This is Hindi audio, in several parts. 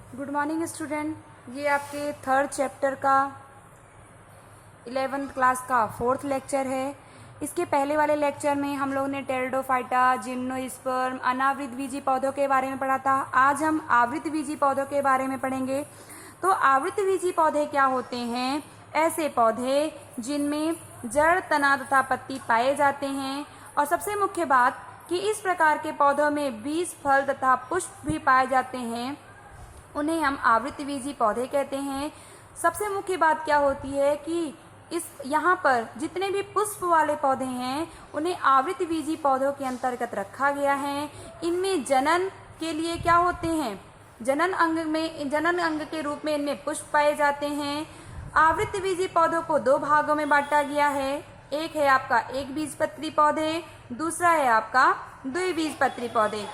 Good morning student. ये आपके थर्ड चैप्टर का 11th क्लास का फोर्थ लेक्चर है। इसके पहले वाले लेक्चर में हम लोगों ने टेरिडोफाइटा, जिम्नोस्पर्म, अनावृत बीजी पौधों के बारे में पढ़ा था। आज हम आवृत बीजी पौधों के बारे में पढ़ेंगे। तो आवृत बीजी पौधे क्या होते हैं? ऐसे पौधे जिनमें जड़, तना तथा पत्ती पाए जाते हैं। और सबसे मुख्य बात कि इस प्रकार के पौधों में बीज, फल तथा पुष्प भी पाए जाते हैं, उन्हें हम आवृतबीजी पौधे कहते हैं। सबसे मुख्य बात क्या होती है कि इस यहाँ पर जितने भी पुष्प वाले पौधे हैं उन्हें आवृतबीजी पौधों के अंतर्गत रखा गया है। इनमें जनन के लिए क्या होते हैं? जनन अंग के रूप में इनमें पुष्प पाए जाते हैं। आवृतबीजी पौधों को दो भागों में बांटा गया है। एक है आपका एक बीजपत्री पौधे, दूसरा है आपका द्विबीजपत्री पौधे।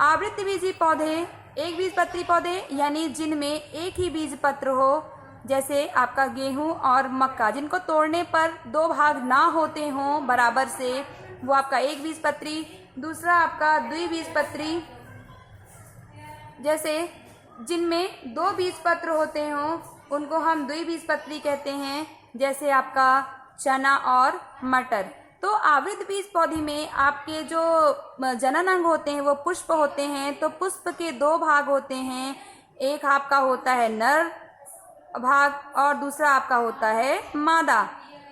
आवृतबीजी पौधे एक बीजपत्री पौधे यानी जिनमें एक ही बीज पत्र हो, जैसे आपका गेहूं और मक्का, जिनको तोड़ने पर दो भाग ना होते हों बराबर से, वो आपका एक बीजपत्री। दूसरा आपका द्विबीजपत्री, जैसे जिनमें दो बीज पत्र होते हों उनको हम द्विबीजपत्री कहते हैं, जैसे आपका चना और मटर। तो आवृत बीज पौधे में आपके जो जनन अंग होते हैं वो पुष्प होते हैं। तो पुष्प के दो भाग होते हैं, एक आपका होता है नर भाग और दूसरा आपका होता है मादा।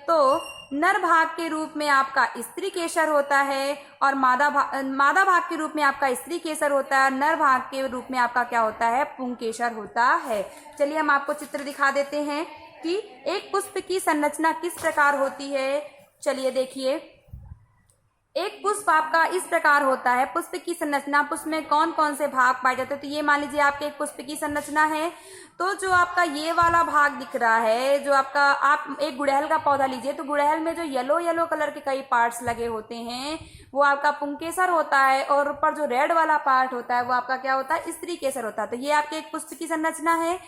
तो नर भाग के रूप में आपका स्त्री केसर होता है और मादा भाग के रूप में आपका स्त्री केसर होता है। नर भाग के रूप में आपका क्या होता है? पुंकेसर होता है। चलिए हम आपको चित्र दिखा देते हैं कि एक पुष्प की संरचना किस प्रकार होती है। चलिए देखिए, एक पुष्प आपका इस प्रकार होता है। पुष्प की संरचना, पुष्प में कौन कौन से भाग पाए जाते हैं? तो ये मान लीजिए आपके एक पुष्प की संरचना है। तो जो आपका ये वाला भाग दिख रहा है, जो आपका, आप एक गुड़हल का पौधा लीजिए तो गुड़हल में जो येलो येलो कलर के कई पार्ट्स लगे होते हैं वो आपका पुंकेसर होता है, और ऊपर जो रेड वाला पार्ट होता है वो आपका क्या होता है? स्त्री केसर होता है। तो ये आपके एक पुष्प की संरचना है।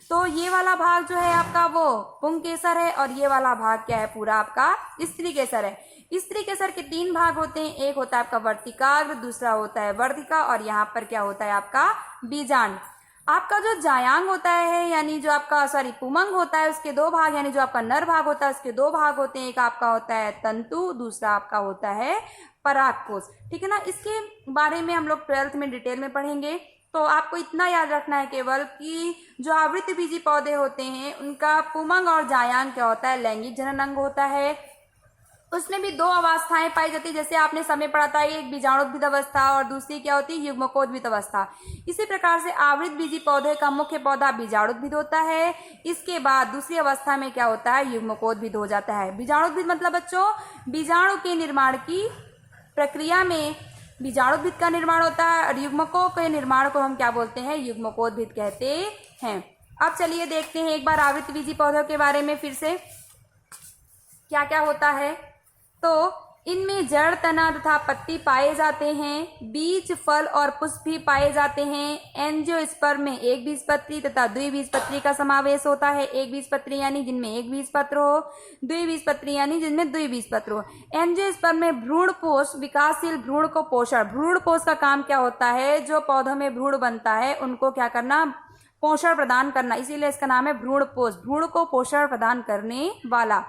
तो ये वाला भाग जो है आपका वो पुंकेसर है और ये वाला भाग क्या है? पूरा आपका स्त्री केसर है। स्त्री केसर के तीन भाग होते हैं, एक होता है आपका वर्तिकाग्र, दूसरा होता है वर्तिका, और यहाँ पर क्या होता है आपका? बीजांड। आपका जो जायांग होता है, यानी जो आपका पुमंग होता है, उसके दो भाग, यानी जो आपका नर भाग होता है उसके दो भाग होते हैं। एक आपका होता है तंतु, दूसरा आपका होता है परागकोश। ठीक है ना। इसके बारे में हम लोग 12th में डिटेल में पढ़ेंगे। तो आपको इतना याद रखना है केवल कि जो आवृतबीजी पौधे होते हैं उनका पुमंग और जायांग क्या होता है? लैंगिक जनन अंग होता है। उसमें भी दो अवस्थाएं पाई जाती है, जैसे आपने समय पढ़ा था, एक बीजाणुद्भिद अवस्था और दूसरी क्या होती है? युग्मकोद्भिद अवस्था। इसी प्रकार से आवृत बीजी पौधे का मुख्य पौधा बीजाणुद्भिद होता है। इसके बाद दूसरी अवस्था में क्या होता है? युग्मकोद्भिद हो जाता है। बीजाणुद्भिद मतलब बच्चों बीजाणु के निर्माण की प्रक्रिया में बीजाणुद्भिद का निर्माण होता है, और युग्मकों के निर्माण को हम क्या बोलते हैं? युग्मकोद्भिद कहते हैं। अब चलिए देखते हैं एक बार आवृत बीजी पौधों के बारे में फिर से क्या क्या होता है। तो इनमें जड़, तना तथा पत्ती पाए जाते हैं। बीज, फल और पुष्प भी पाए जाते हैं। एंजियोस्पर्म में एक बीजपत्री तथा द्विबीजपत्री का समावेश होता है। एक बीजपत्री यानी जिनमें एक बीजपत्र हो, द्विबीजपत्री यानी जिनमें द्विबीजपत्र हो। एंजियोस्पर्म में भ्रूणपोष, विकासशील भ्रूण को पोषण। भ्रूणपोष का काम क्या होता है? जो पौधों में भ्रूण बनता है उनको क्या करना? पोषण प्रदान करना, इसीलिए इसका नाम है भ्रूणपोष, भ्रूण को पोषण प्रदान करने वाला।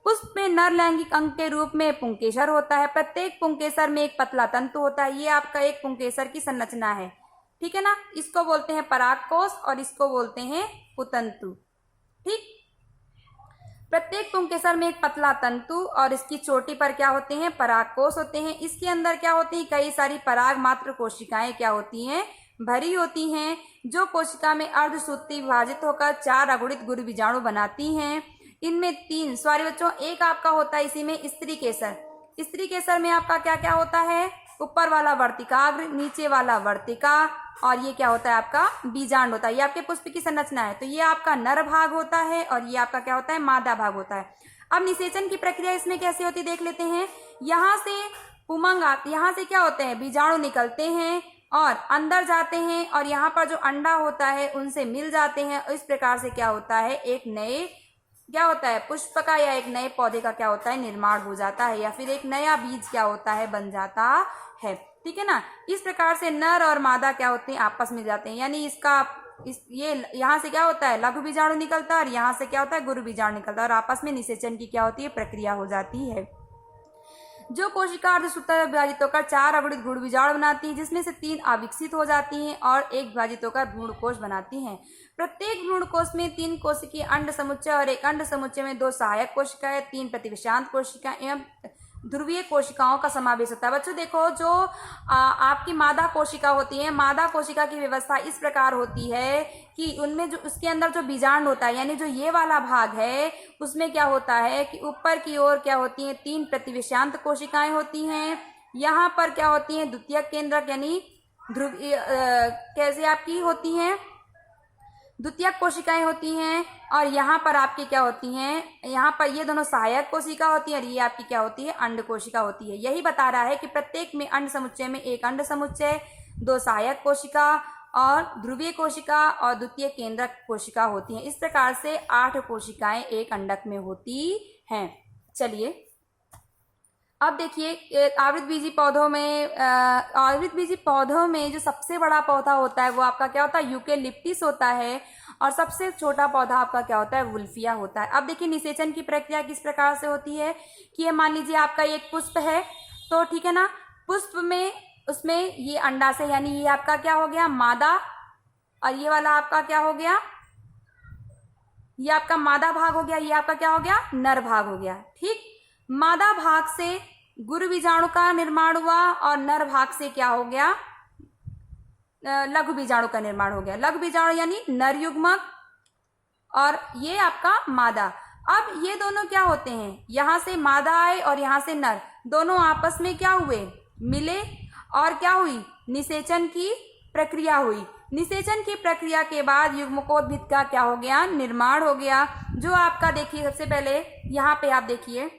पुष्प में नर लैंगिक अंग के रूप में पुंकेसर होता है। प्रत्येक पुंकेसर में एक पतला तंतु होता है। ये आपका एक पुंकेसर की संरचना है। ठीक है ना। इसको बोलते हैं परागकोश और इसको बोलते हैं पुतंतु। ठीक। प्रत्येक पुंकेसर में एक पतला तंतु और इसकी चोटी पर क्या होते हैं? परागकोश होते हैं। इसके अंदर क्या होती है? कई सारी पराग मात्र कोशिकाएं क्या होती हैं? भरी होती हैं, जो कोशिका में अर्धसूत्री विभाजित होकर 4 अगुणित गुरु बीजाणु बनाती हैं। इनमें बच्चों, एक आपका होता है इसी में स्त्री केसर। स्त्री केसर में आपका क्या क्या होता है? ऊपर वाला वर्तिकाग्र, नीचे वाला वर्तिका, और ये क्या होता है? आपका बीजांड होता है। ये आपके पुष्प की संरचना है। तो ये आपका नर भाग होता है और ये आपका क्या होता है? मादा भाग होता है। अब निषेचन की प्रक्रिया इसमें कैसे होती देख लेते हैं। यहाँ से पुमंग आती, यहाँ से क्या होते हैं? बीजाणु निकलते हैं और अंदर जाते हैं, और यहाँ पर जो अंडा होता है उनसे मिल जाते हैं। इस प्रकार से क्या होता है? एक नए क्या होता है? पुष्प का या एक नए पौधे का क्या होता है? निर्माण हो जाता है, या फिर एक नया बीज क्या होता है? बन जाता है। ठीक है ना। इस प्रकार से नर और मादा क्या होते हैं? आपस में जाते हैं, यानी इसका इस ये यहाँ से क्या होता है, लघु बीजाणु निकलता है और यहाँ से क्या होता है, गुरु बीजाणु निकलता है और आपस में निषेचन की क्या होती है, प्रक्रिया हो जाती है। जो कोशिका अर्धसूत्रा विभाजित होकर 4 अगुणित भ्रूण बीजाणु बनाती है, जिसमें से 3 अविकसित हो जाती हैं और 1 विभाजित होकर भ्रूण कोश बनाती हैं। प्रत्येक भ्रूण कोश में 3 कोशिकीय अंड समुच्चय और 1 अंड समुच्चय में 2 सहायक कोशिकाएं, 3 प्रतिविषांत कोशिकाएं एवं ध्रुवीय कोशिकाओं का समावेश होता है। बच्चों देखो, जो आपकी मादा कोशिका होती है, मादा कोशिका की व्यवस्था इस प्रकार होती है कि उनमें जो उसके अंदर जो बीजांड होता है, यानी जो ये वाला भाग है, उसमें क्या होता है कि ऊपर की ओर क्या होती हैं, 3 प्रतिविषांत कोशिकाएं होती हैं। यहाँ पर क्या होती हैं, द्वितीयक केंद्रक यानी ध्रुवीय कैसे आपकी होती हैं, द्वितीयक कोशिकाएं होती हैं और यहाँ पर आपकी क्या होती हैं, यहाँ पर ये दोनों सहायक कोशिका होती है और ये आपकी क्या होती है, अंड कोशिका होती है। यही बता रहा है कि प्रत्येक में अंड समुच्चय में 1 अंड समुच्चय, 2 सहायक कोशिका और ध्रुवीय कोशिका और द्वितीय केंद्रक कोशिका होती हैं। इस प्रकार से 8 कोशिकाएं एक अंडक में होती हैं। चलिए अब देखिए, आवृतबीजी पौधों में जो सबसे बड़ा पौधा होता है वो आपका क्या होता है, यूकेलिप्टिस होता है और सबसे छोटा पौधा आपका क्या होता है, वुल्फिया होता है। अब देखिए निषेचन की प्रक्रिया किस प्रकार से होती है कि ये मान लीजिए आपका एक पुष्प है, तो ठीक है ना, पुष्प में उसमें ये अंडाशय यानी ये आपका क्या हो गया, मादा, और ये वाला आपका क्या हो गया, ये आपका मादा भाग हो गया, ये आपका क्या हो गया, नर भाग हो गया। ठीक, मादा भाग से गुरु बीजाणु का निर्माण हुआ और नर भाग से क्या हो गया, लघु बीजाणु का निर्माण हो गया। लघु बीजाणु यानी नर युग्मक और ये आपका मादा। अब ये दोनों क्या होते हैं, यहां से मादा आए और यहां से नर, दोनों आपस में क्या हुए, मिले और क्या हुई, निषेचन की प्रक्रिया हुई। निषेचन की प्रक्रिया के बाद युग्मकोद्भिद का क्या हो गया, निर्माण हो गया। जो आपका देखिए सबसे पहले यहाँ पे आप देखिए,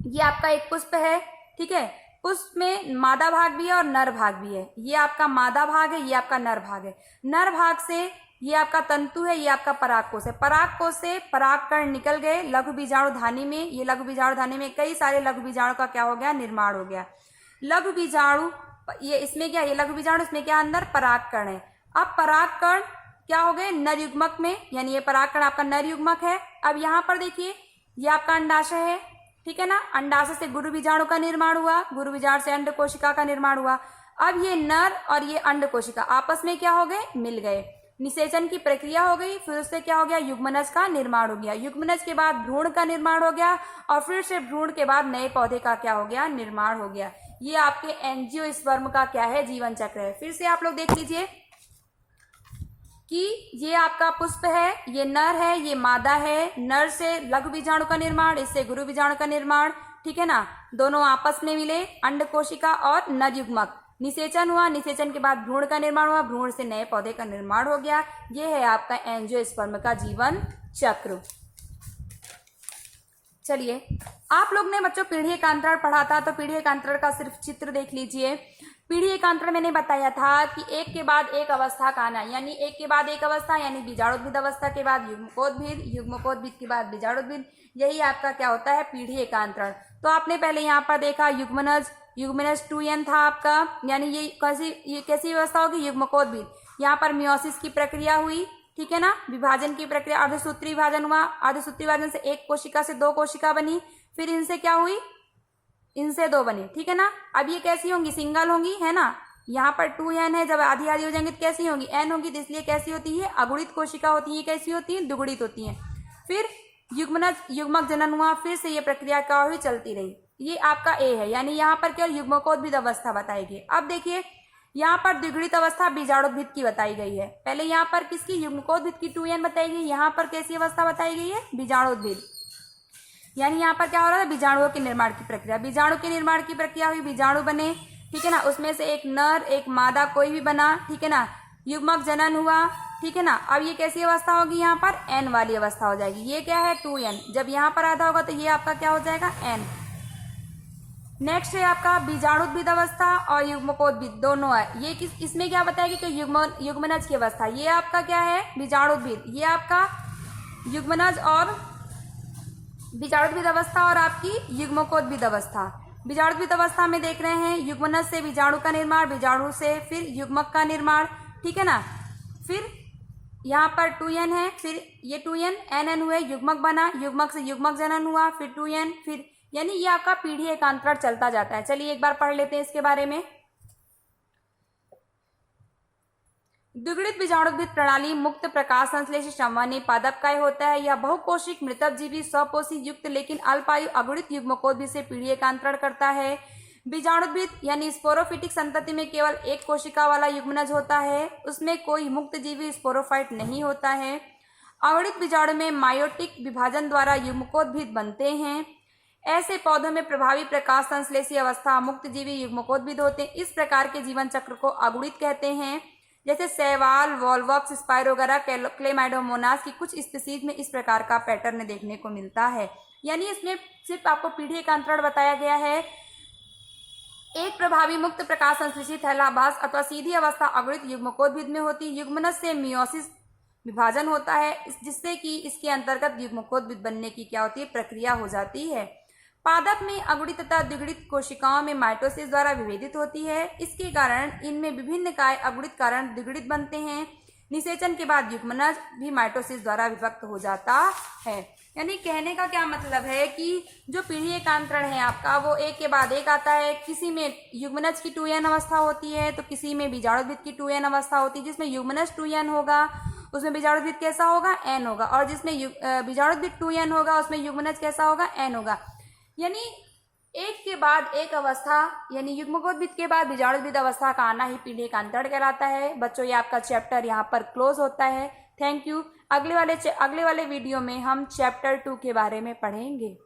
ये आपका एक पुष्प है, ठीक है, पुष्प में मादा भाग भी है और नर भाग भी है। ये आपका मादा भाग है, ये आपका नर भाग है। नर भाग से ये आपका तंतु है, ये आपका परागकोश है। परागकोश से परागकण निकल गए लघु बीजाणु धानी में। ये लघु बीजाणु धानी में कई सारे लघु बीजाणु का क्या हो गया, निर्माण हो गया। लघु बीजाणु ये इसमें क्या, ये लघु बीजाणु, इसमें क्या अंदर परागकण है। अब परागकण क्या हो गए, नर युग्मक में, यानी ये परागकण आपका नर युग्मक है। अब यहाँ पर देखिए ये आपका अंडाशय है, ठीक है ना, अंडाशय से गुरु बीजाणु का निर्माण हुआ, गुरु बीजाणु से अंड कोशिका का निर्माण हुआ। अब ये नर और ये अंड कोशिका आपस में क्या हो गए, मिल गए, निषेचन की प्रक्रिया हो गई, फिर उससे क्या हो गया, युग्मनज का निर्माण हो गया। युग्मनज के बाद भ्रूण का निर्माण हो गया और फिर से भ्रूण के बाद नए पौधे का क्या हो गया, निर्माण हो गया। ये आपके एंजियोस्पर्म का क्या है, जीवन चक्र है। फिर से आप लोग देख लीजिए कि ये आपका पुष्प है, ये नर है, ये मादा है। नर से लघु बीजाणु का निर्माण, इससे गुरु बीजाणु का निर्माण, ठीक है ना, दोनों आपस में मिले, अंड कोशिका और नर युग्मक। निषेचन हुआ, निषेचन के बाद भ्रूण का निर्माण हुआ, भ्रूण से नए पौधे का निर्माण हो गया। ये है आपका एंजियोस्पर्म का जीवन चक्र। चलिए, आप लोग ने बच्चों पीढ़ी एकांतरण पढ़ा था, तो पीढ़ी एकांतरण का सिर्फ चित्र देख लीजिए। पीढ़ी एकांतरण मैंने बताया था कि एक के बाद एक अवस्था का आना, यानी एक के बाद एक अवस्था, यानी बीजाणुद्भिद अवस्था के बाद युग्मकोद्भिद, युग्मकोद्भिद के बाद बीजाणुद्भिद, यही आपका क्या होता है, पीढ़ी एकांतरण। तो आपने पहले यहाँ पर देखा युग्मनज, युग्मनज 2n था आपका, यानी ये कैसी व्यवस्था होगी, युग्मकोद्भिद। यहाँ पर मियोसिस की प्रक्रिया हुई, ठीक है ना, विभाजन की प्रक्रिया, अर्धसूत्री विभाजन हुआ, अर्धसूत्री विभाजन से एक कोशिका से 2 कोशिका बनी, फिर इनसे क्या हुई, इनसे 2 बनी, ठीक है ना। अब ये कैसी होंगी, सिंगल होंगी, है ना। यहाँ पर 2n है, जब आधी आधी हो जाएंगे तो कैसी होंगी, n होगी, तो इसलिए कैसी होती है, अगुणित कोशिका होती है। कैसी होती है, दुगुणित होती है। फिर युग्मक जनन हुआ, फिर से ये प्रक्रिया क्या हुई, चलती रही। ये आपका A है, यानी यहाँ पर केवल युग्मकोद्भिद अवस्था बताई गई। अब देखिए यहाँ पर द्विगुणित अवस्था बीजाणुद्भिद की बताई गई है। पहले यहाँ पर किसकी, युग्मकोद्भिद की 2n बताई गई, यहाँ पर कैसी अवस्था बताई गई है, बीजाणुद्भिद। यानी यहाँ पर क्या हो रहा है, बीजाणुओं के निर्माण की प्रक्रिया। बीजाणु के निर्माण की प्रक्रिया हुई, बीजाणु बने, ठीक है ना, उसमें से एक नर एक मादा कोई भी बना, ठीक है ना, युग्मक जनन हुआ, ठीक है ना। अब ये कैसी अवस्था होगी, यहाँ पर n वाली अवस्था हो जाएगी। ये क्या है, 2n, जब यहाँ पर आधा होगा तो ये आपका क्या हो जाएगा, n। नेक्स्ट है आपका बीजाणुद्भिद अवस्था और युग्मकोद्भिद दोनों है। ये इसमें क्या बताएगी कि युग्मनज की अवस्था, ये आपका क्या है, बीजाणुद्भिद, ये आपका युग्मनज और बीजाणुद्भिद अवस्था और आपकी युग्मकोद्भिद अवस्था। बीजाणुद्भिद अवस्था में देख रहे हैं युग्मनज से बीजाणु का निर्माण, बीजाणु से फिर युग्मक का निर्माण, ठीक है ना। फिर यहाँ पर 2n है, फिर ये 2n nn हुए, युग्मक बना, युग्मक से युग्मक जनन हुआ, फिर 2n, फिर यानी ये आपका पीढ़ी एकांतरण चलता जाता है। चलिए एक बार पढ़ लेते हैं इसके बारे में। द्विगुणित बीजाणुद्भिद प्रणाली मुक्त प्रकाश संश्लेषित संवहनी पादप काय होता है। यह बहुकोशिक मृतजीवी स्वपोषी युक्त लेकिन अल्पायु अगुणित युग्मकोद्भिद से पीढ़ी एकांतरण करता है। बीजाणुद्भिद यानी स्पोरोफिटिक संतति में केवल एक कोशिका वाला युग्मनज होता है, उसमें कोई मुक्त जीवी स्पोरोफाइट नहीं होता है। अगुणित बीजाणु में मायोटिक विभाजन द्वारा युग्मकोद्भिद बनते हैं। ऐसे पौधों में प्रभावी प्रकाश संश्लेषी अवस्था मुक्त जीवी युग्मकोद्भिद होते हैं। इस प्रकार के जीवन चक्र को अगुणित कहते हैं। जैसे शैवाल, वॉलवॉक्स, स्पाइरोगरा, क्लेमाइडोमोनास की कुछ स्पीसीज में इस प्रकार का पैटर्न देखने को मिलता है। यानी इसमें सिर्फ आपको पीढ़ी एकांतरण बताया गया है। एक प्रभावी मुक्त प्रकाश संश्लेषित थैलाभास अथवा सीधी अवस्था अगुणित युग्मकोद्भिद में होती है। युग्मनज से मियोसिस विभाजन होता है, जिससे कि इसके अंतर्गत युग्मकोद्भिद बनने की क्या होती है, प्रक्रिया हो जाती है। पादप में अगुणित तथा द्विगुणित कोशिकाओं में माइटोसिस द्वारा विभेदित होती है। इसके कारण इनमें विभिन्न काय अगुणित कारण द्विगुणित बनते हैं। निषेचन के बाद युग्मनज भी माइटोसिस द्वारा विभक्त हो जाता है। यानी कहने का क्या मतलब है कि जो पीढ़ी एकांतरण है आपका, वो एक के बाद एक आता है। किसी में युग्मनज की 2n अवस्था होती है, तो किसी में बीजाणुद्भिद की 2n अवस्था होती है। जिसमें युग्मनज 2n होगा उसमें बीजाणुद्भिद कैसा होगा, n होगा, और जिसमें बीजाणुद्भिद 2n होगा उसमें युग्मनज कैसा होगा, n होगा। यानी एक के बाद एक अवस्था, यानी युग्मकोद्भिद के बाद बीजाणुद्भिद अवस्था का आना ही पीढ़ी एकांतरण कहलाता है। बच्चों ये आपका चैप्टर यहाँ पर क्लोज होता है। Thank you. अगले वाले वीडियो में हम चैप्टर 2 के बारे में पढ़ेंगे।